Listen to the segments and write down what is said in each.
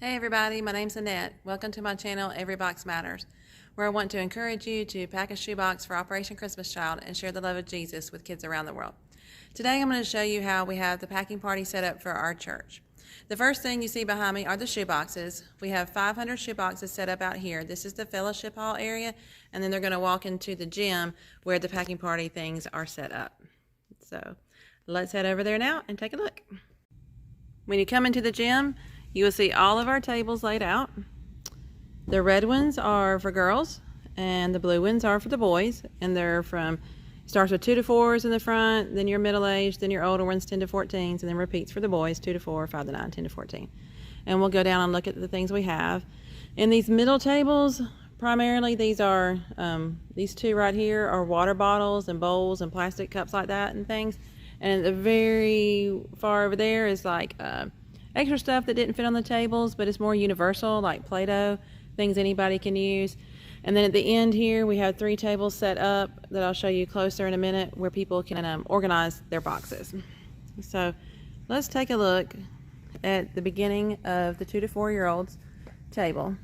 Hey everybody, my name's Annette. Welcome to my channel, Every Box Matters, where I want to encourage you to pack a shoebox for Operation Christmas Child and share the love of Jesus with kids around the world. Today I'm going to show you how we have the packing party set up for our church. The first thing you see behind me are the shoeboxes. We have 500 shoeboxes set up out here. This is the fellowship hall area, and then they're going to walk into the gym where the packing party things are set up. So let's head over there now and take a look. When you come into the gym, you will see all of our tables laid out. The red ones are for girls and the blue ones are for the boys, and they're starts with 2 to 4s in the front, then your middle-aged, then your older ones 10 to 14s, and then repeats for the boys 2 to 4, 5 to 9, 10 to 14. And we'll go down and look at the things we have. In these middle tables, primarily these are these two right here are water bottles and bowls and plastic cups like that and things. And the very far over there is like extra stuff that didn't fit on the tables, but it's more universal, like Play-Doh, things anybody can use. And then at the end here, we have 3 tables set up that I'll show you closer in a minute, where people can organize their boxes. So let's take a look at the beginning of the 2 to 4-year-olds table.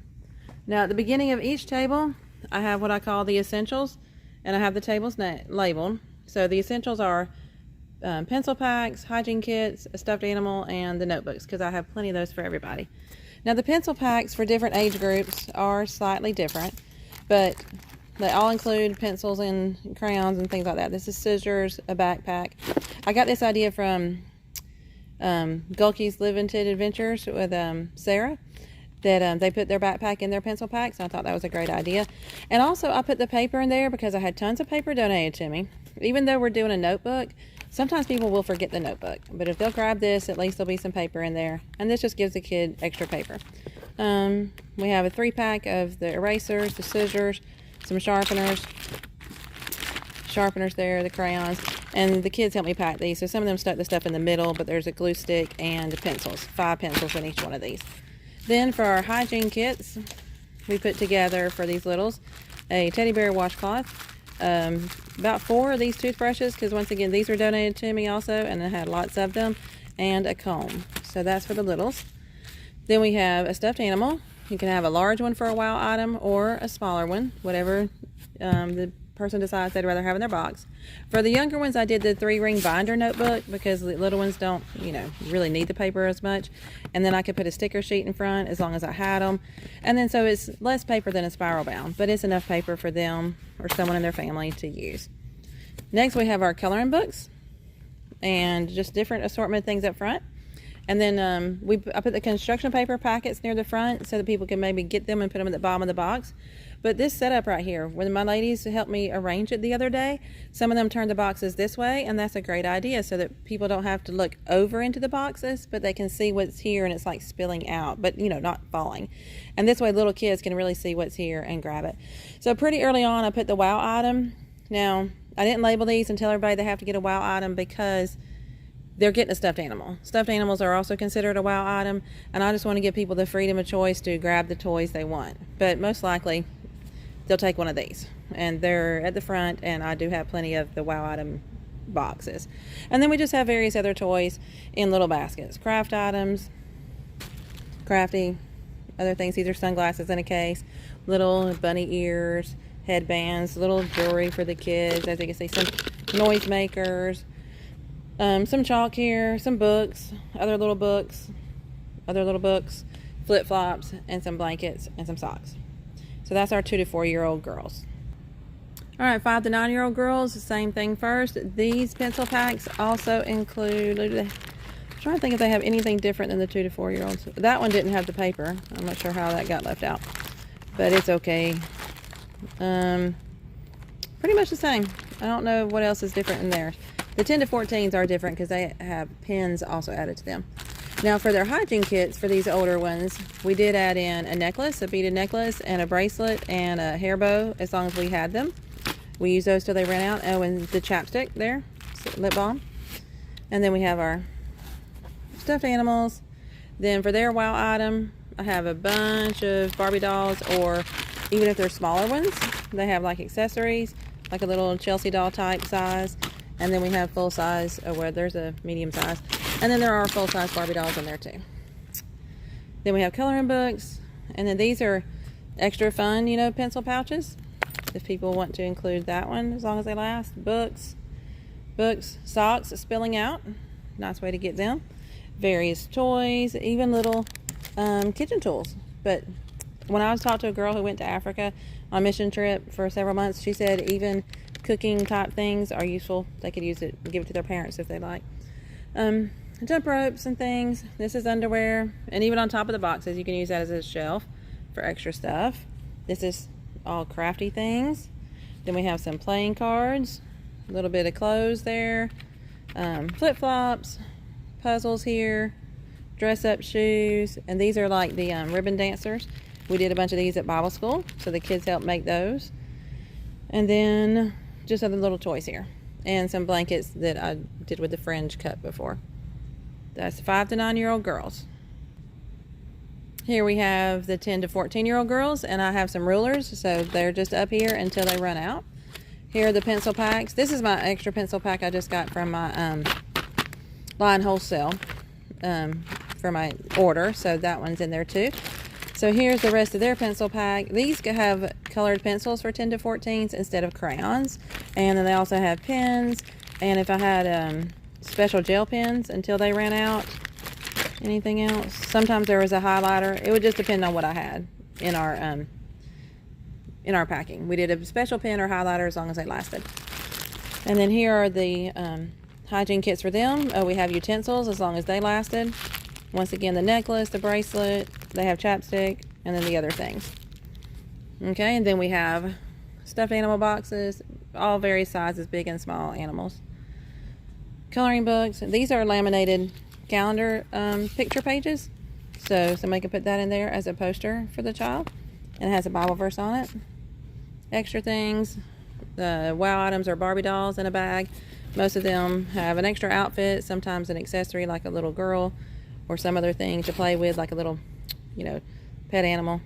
Now at the beginning of each table, I have what I call the essentials, and I have the tables labeled. So the essentials are pencil packs, hygiene kits, a stuffed animal, and the notebooks, because I have plenty of those for everybody. Now the pencil packs for different age groups are slightly different, but they all include pencils and crayons and things like that. This is scissors, a backpack. I got this idea from Gulky's Limited Adventures with Sarah, that they put their backpack in their pencil packs. I thought that was a great idea. And also I put the paper in there because I had tons of paper donated to me. Even though we're doing a notebook, sometimes people will forget the notebook, but if they'll grab this, at least there'll be some paper in there, and this just gives the kid extra paper. We have a 3-pack of the erasers, the scissors, some sharpeners there, the crayons, and the kids helped me pack these, so some of them stuck the stuff in the middle, but there's a glue stick and pencils, 5 pencils in each one of these. Then for our hygiene kits, we put together for these littles a teddy bear washcloth, about 4 of these toothbrushes, because once again these were donated to me also, and I had lots of them, and a comb. So that's for the littles. Then we have a stuffed animal. You can have a large one for a wow item or a smaller one, whatever the person decides they'd rather have in their box. For the younger ones, I did the 3-ring binder notebook because the little ones don't really need the paper as much, and then I could put a sticker sheet in front as long as I had them, and then so it's less paper than a spiral bound, but it's enough paper for them or someone in their family to use. Next we have our coloring books and just different assortment of things up front. And then I put the construction paper packets near the front so that people can maybe get them and put them at the bottom of the box. But this setup right here, when my ladies helped me arrange it the other day, some of them turned the boxes this way, and that's a great idea so that people don't have to look over into the boxes, but they can see what's here, and it's like spilling out, but not falling. And this way little kids can really see what's here and grab it. So pretty early on I put the wow item. Now I didn't label these and tell everybody they have to get a wow item because they're getting a stuffed animal. Stuffed animals are also considered a wow item, and I just want to give people the freedom of choice to grab the toys they want. But most likely, they'll take one of these. And they're at the front, and I do have plenty of the wow item boxes. And then we just have various other toys in little baskets. Craft items, crafty, other things. These are sunglasses in a case, little bunny ears, headbands, little jewelry for the kids. As you can see, some noise makers, some chalk here, some books, other little books, flip-flops, and some blankets and some socks. So that's our 2 to 4-year-old girls. All right, 5 to 9-year-old girls, the same thing first. These pencil packs also include, I'm trying to think if they have anything different than the 2 to 4-year-olds. That one didn't have the paper. I'm not sure how that got left out, but it's okay. Pretty much the same. I don't know what else is different in theirs. The 10 to 14s are different because they have pins also added to them. Now for their hygiene kits for these older ones, we did add in a necklace, a beaded necklace, and a bracelet, and a hair bow, as long as we had them. We used those till they ran out. Oh, and the chapstick there, lip balm. And then we have our stuffed animals. Then for their wow item, I have a bunch of Barbie dolls, or even if they're smaller ones, they have like accessories, like a little Chelsea doll type size. And then we have full size, where there's a medium size. And then there are full size Barbie dolls in there too. Then we have coloring books, and then these are extra fun, you know, pencil pouches, if people want to include that one, as long as they last. Books, socks spilling out, nice way to get them. Various toys, even little kitchen tools. But when I was talking to a girl who went to Africa on a mission trip for several months, she said even cooking type things are useful. They could use it and give it to their parents if they like. Jump ropes and things. This is underwear, and even on top of the boxes you can use that as a shelf for extra stuff. This is all crafty things. Then we have some playing cards, a little bit of clothes there, flip-flops, puzzles here, dress-up shoes, and these are like the ribbon dancers. We did a bunch of these at Bible school, so the kids helped make those. And then just other little toys here, and some blankets that I did with the fringe cut before. That's 5 to 9-year-old girls. Here we have the 10 to 14-year-old girls, and I have some rulers, so they're just up here until they run out. Here are the pencil packs. This is my extra pencil pack I just got from my line wholesale for my order, so that one's in there too. So here's the rest of their pencil pack. These have colored pencils for 10 to 14s instead of crayons, and then they also have pens, and if I had special gel pens until they ran out. Anything else? Sometimes there was a highlighter. It would just depend on what I had in our packing. We did a special pen or highlighter as long as they lasted. And then here are the hygiene kits for them. Oh, we have utensils as long as they lasted. Once again, the necklace, the bracelet, they have chapstick, and then the other things. Okay, and then we have stuffed animal boxes, all various sizes, big and small animals. Coloring books. These are laminated calendar picture pages, so somebody can put that in there as a poster for the child, and it has a Bible verse on it. Extra things, the wow items are Barbie dolls in a bag. Most of them have an extra outfit, sometimes an accessory like a little girl or some other thing to play with, like a little, you know, pet animal.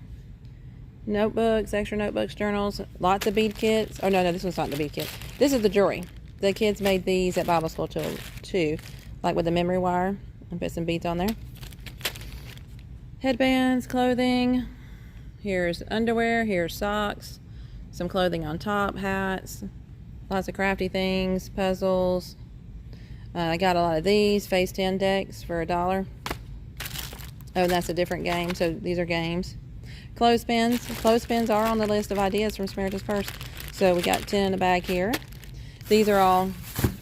Notebooks, extra notebooks, journals, lots of bead kits. Oh no, this one's not the bead kit. This is the jewelry. The kids made these at Bible school too, like with the memory wire, and put some beads on there. Headbands, clothing. Here's underwear, here's socks, some clothing on top, hats, lots of crafty things, puzzles. I got a lot of these, Face 10 decks for $1. Oh, and that's a different game, so these are games. Clothespins. Clothespins are on the list of ideas from Samaritan's Purse. So we got 10 in a bag here. These are all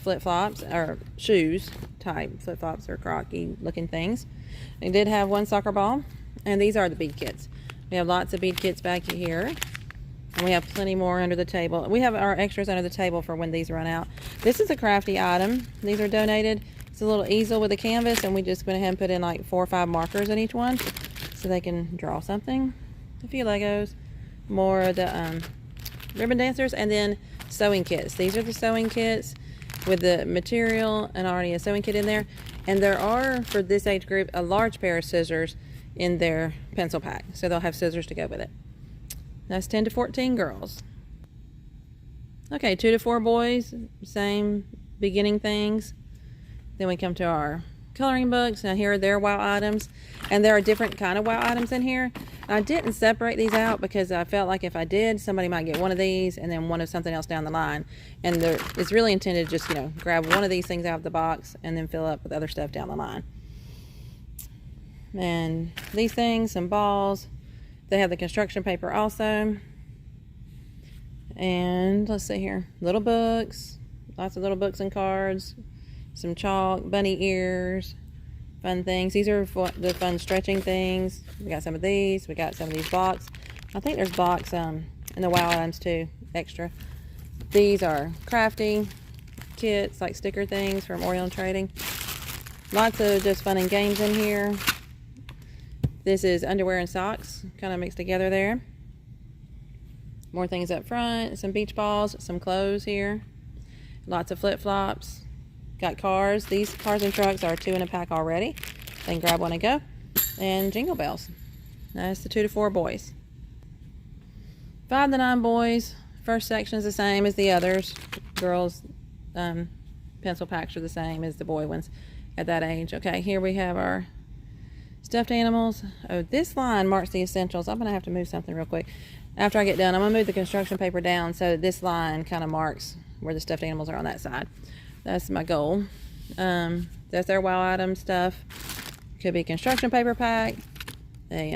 flip-flops, or shoes type flip-flops, or crocky looking things. We did have one soccer ball, and these are the bead kits. We have lots of bead kits back here, and we have plenty more under the table. We have our extras under the table for when these run out. This is a crafty item. These are donated. It's a little easel with a canvas, and we just went ahead and put in like 4 or 5 markers in each one so they can draw something. A few Legos, more of the ribbon dancers, and then sewing kits. These are the sewing kits with the material and already a sewing kit in there. And there are, for this age group, a large pair of scissors in their pencil pack, so they'll have scissors to go with it. That's 10 to 14 girls. Okay, 2 to 4 boys, same beginning things. Then we come to our coloring books. Now here are their wow items, and there are different kind of wow items in here. I didn't separate these out because I felt like if I did, somebody might get one of these and then one of something else down the line, and it's really intended just, you know, grab one of these things out of the box and then fill up with other stuff down the line. And these things, some balls, they have the construction paper also. And let's see here, little books, lots of little books and cards, some chalk, bunny ears, fun things. These are the fun stretching things. We got some of these. We got some of these blocks. I think there's blocks in the wow items too, extra. These are crafty kits, like sticker things from Oriole Trading. Lots of just fun and games in here. This is underwear and socks, kind of mixed together there. More things up front, some beach balls, some clothes here. Lots of flip-flops. Got cars. These cars and trucks are 2 in a pack already. They can grab one and go. And jingle bells. That's the 2 to 4 boys. 5 to 9 boys. First section is the same as the others. Girls' pencil packs are the same as the boy ones at that age. Okay, here we have our Stuffed animals. Oh, this line marks the essentials. I'm going to have to move something real quick. After I get done, I'm going to move the construction paper down so this line kind of marks where the stuffed animals are on that side. That's my goal. That's their wow item stuff. Could be construction paper pack, a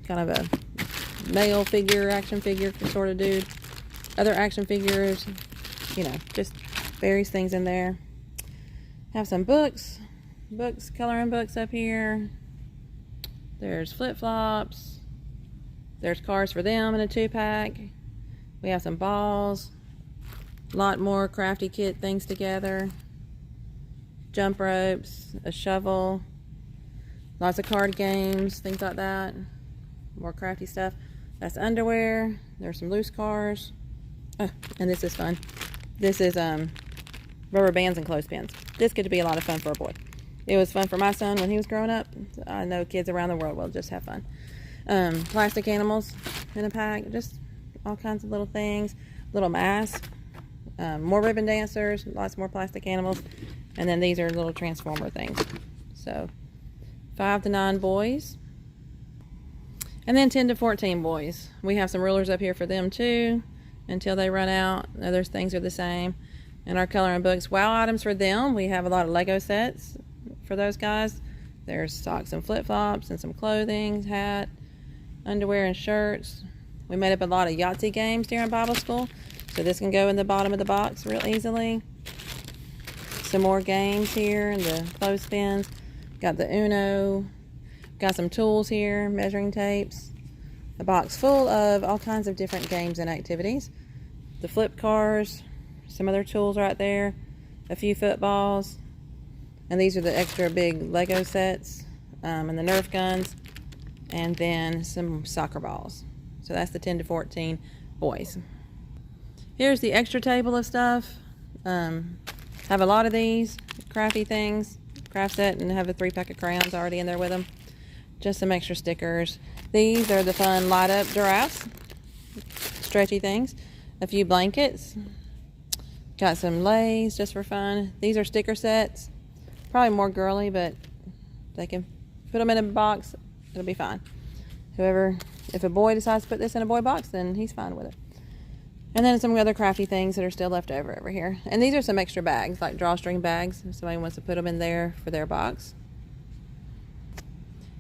kind of a male figure, action figure sort of dude. Other action figures, you know, just various things in there. Have some books, coloring books up here. There's flip-flops. There's cars for them in a 2-pack. We have some balls. A lot more crafty kit things together. Jump ropes, a shovel. Lots of card games, things like that. More crafty stuff. That's underwear. There's some loose cars. Oh, and this is fun. This is rubber bands and clothespins. This could be a lot of fun for a boy. It was fun for my son when he was growing up. I know kids around the world will just have fun. Plastic animals in a pack, just all kinds of little things. Little masks, more ribbon dancers, lots more plastic animals. And then these are little transformer things. So 5 to 9 boys. And then 10 to 14 boys. We have some rulers up here for them too until they run out. Other things are the same. And our coloring books. Wow items for them. We have a lot of Lego sets for those guys. There's socks and flip-flops and some clothing, hat, underwear and shirts. We made up a lot of Yahtzee games during Bible school, so this can go in the bottom of the box real easily. Some more games here and the clothespins. Got the Uno. Got some tools here, measuring tapes. A box full of all kinds of different games and activities. The flip cars, some other tools right there, a few footballs. And these are the extra big Lego sets, and the Nerf guns, and then some soccer balls. So that's the 10 to 14 boys. Here's the extra table of stuff. Have a lot of these crafty things, craft set, and have a 3-pack of crayons already in there with them. Just some extra stickers. These are the fun light up giraffes, stretchy things. A few blankets. Got some Lays just for fun. These are sticker sets. Probably more girly, but they can put them in a box. It'll be fine. If a boy decides to put this in a boy box, then he's fine with it. And then some other crafty things that are still left over here. And these are some extra bags, like drawstring bags, if somebody wants to put them in there for their box.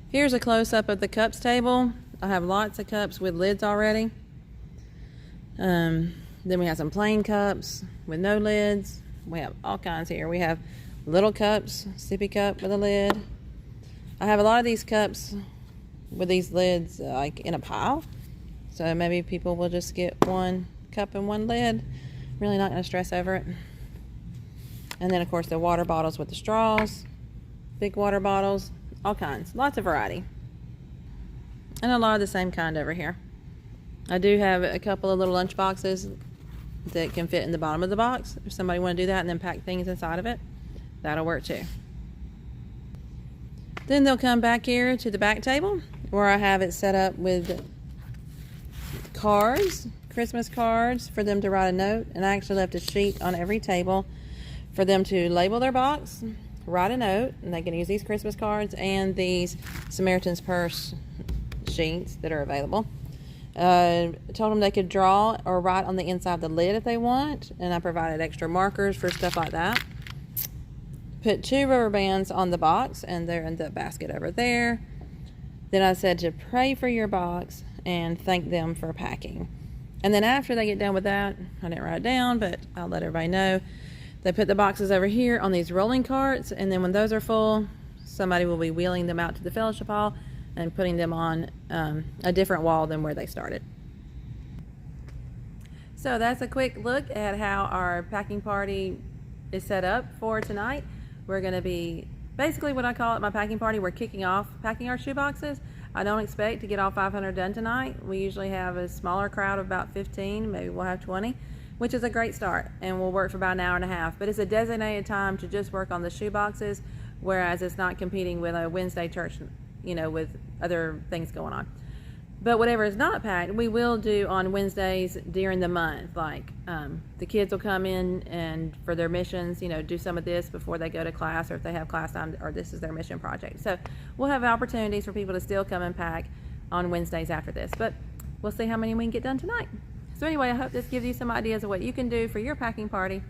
Here's a close-up of the cups table. I have lots of cups with lids already. Then we have some plain cups with no lids. We have all kinds here. We have little cups, sippy cup with a lid. I have a lot of these cups with these lids like in a pile. So maybe people will just get one cup and one lid. Really not going to stress over it. And then of course the water bottles with the straws. Big water bottles. All kinds. Lots of variety. And a lot of the same kind over here. I do have a couple of little lunch boxes that can fit in the bottom of the box. If somebody want to do that and then pack things inside of it, that'll work too. Then they'll come back here to the back table where I have it set up with cards, Christmas cards for them to write a note. And I actually left a sheet on every table for them to label their box, write a note, and they can use these Christmas cards and these Samaritan's Purse sheets that are available. Told them they could draw or write on the inside of the lid if they want, and I provided extra markers for stuff like that. Put 2 rubber bands on the box, and they're in the basket over there. Then I said to pray for your box and thank them for packing. And then after they get done with that, I didn't write it down, but I'll let everybody know, they put the boxes over here on these rolling carts, and then when those are full, somebody will be wheeling them out to the fellowship hall and putting them on a different wall than where they started. So that's a quick look at how our packing party is set up for tonight. We're going to be, basically what I call it my packing party, we're kicking off packing our shoe boxes. I don't expect to get all 500 done tonight. We usually have a smaller crowd of about 15, maybe we'll have 20, which is a great start, and we'll work for about an hour and a half. But it's a designated time to just work on the shoe boxes, whereas it's not competing with a Wednesday church, you know, with other things going on. But whatever is not packed, we will do on Wednesdays during the month. Like the kids will come in and for their missions, you know, do some of this before they go to class, or if they have class time, or this is their mission project. So we'll have opportunities for people to still come and pack on Wednesdays after this. But we'll see how many we can get done tonight. So anyway, I hope this gives you some ideas of what you can do for your packing party.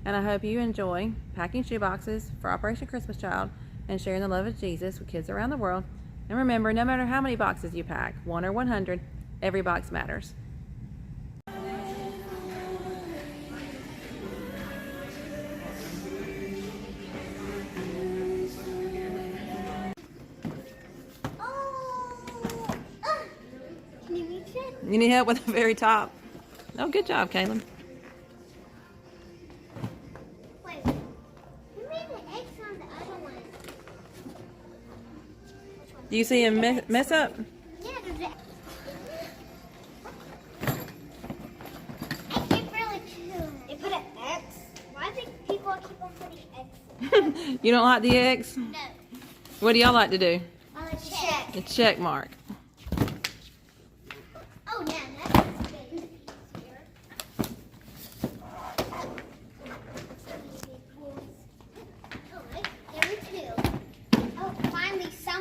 And I hope you enjoy packing shoeboxes for Operation Christmas Child and sharing the love of Jesus with kids around the world. And remember, no matter how many boxes you pack, 1 or 100, every box matters. Can you reach it? You need help with the very top. Oh, good job, Caleb. Wait, who made the eggs on the other one? Do you see him mess up? Yeah, there's it. I can't really choose. They put an X. Why do people keep on putting X? You don't like the X? No. What do y'all like to do? I like check. A check mark.